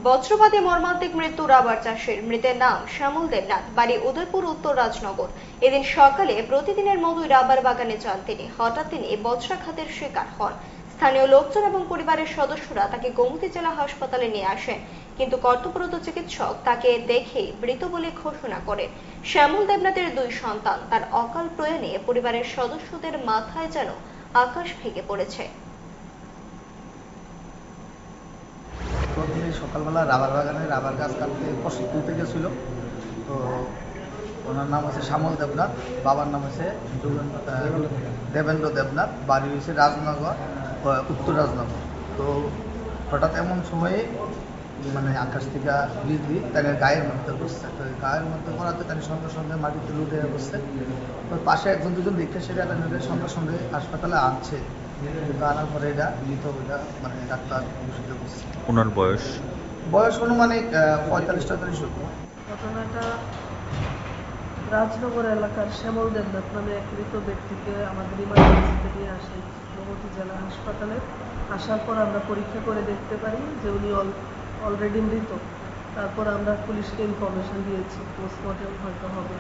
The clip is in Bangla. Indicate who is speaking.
Speaker 1: বজ্রপাতে মর্মান্তিক মৃত্যু রাবার চাষের। মৃতের নাম শ্যামল দেবনাথ, বাড়ি উদয়পুর, উত্তর রাজনগর। এদিন সকালে প্রতিদিনের মতোই রাবার বাগানে যান তিনি। হঠাৎ তিনি বজ্রাঘাতের শিকার হন। স্থানীয় লোকজন এবং পরিবারের সদস্যরা তাকে গোমতী জেলা হাসপাতালে নিয়ে আসেন, কিন্তু কর্তব্যরত চিকিৎসক তাকে দেখেই মৃত বলে ঘোষণা করেন। শ্যামল দেবনাথের 2 সন্তান। তার অকাল প্রয়াণে পরিবারের সদস্যদের মাথায় যেন আকাশ ভেঙে পড়েছে।
Speaker 2: প্রথমে সকালবেলা রাবার বাগানে রাবার গাছ কাটতে ফসল তুলতে গেছিল। তো ওনার নাম হচ্ছে শ্যামল দেবনাথ, বাবার নাম হচ্ছে দেবেন্দ্র দেবনাথ, বাড়ি হয়েছে রাজনগর, উত্তর রাজনগর। তো হঠাৎ এমন সময়ে মানে আকাশ থেকে বিজলি তাকে গায়ের মধ্যে বসছে। তো গায়ের মধ্যে পড়াতে তাকে সঙ্গে সঙ্গে মাটিতে লুটে বসছে। তো পাশে একজন দুজন দেখতে সেটা তাদের সঙ্গে সঙ্গে হাসপাতালে আনছে, কিন্তু আনার পরে এটা মৃত এটা মানে ডাক্তার ঘোষিত করছে।
Speaker 3: ওনার বয়স
Speaker 2: বয়স অনুমানিক 45-43 হবে।
Speaker 4: ঘটনাটা রাজনগর এলাকার শ্যামল দেবনাথ নামে এক মৃত ব্যক্তিকে আমাদের ইমার্জেন্সিতে নিয়ে আসে গোমতী জেলা হাসপাতালে। আসার পর আমরা পরীক্ষা করে দেখতে পারি যে উনি অলরেডি মৃত। তারপর আমরা পুলিশকে ইনফরমেশন দিয়েছি পোস্টমর্টেম হয়তো হবে।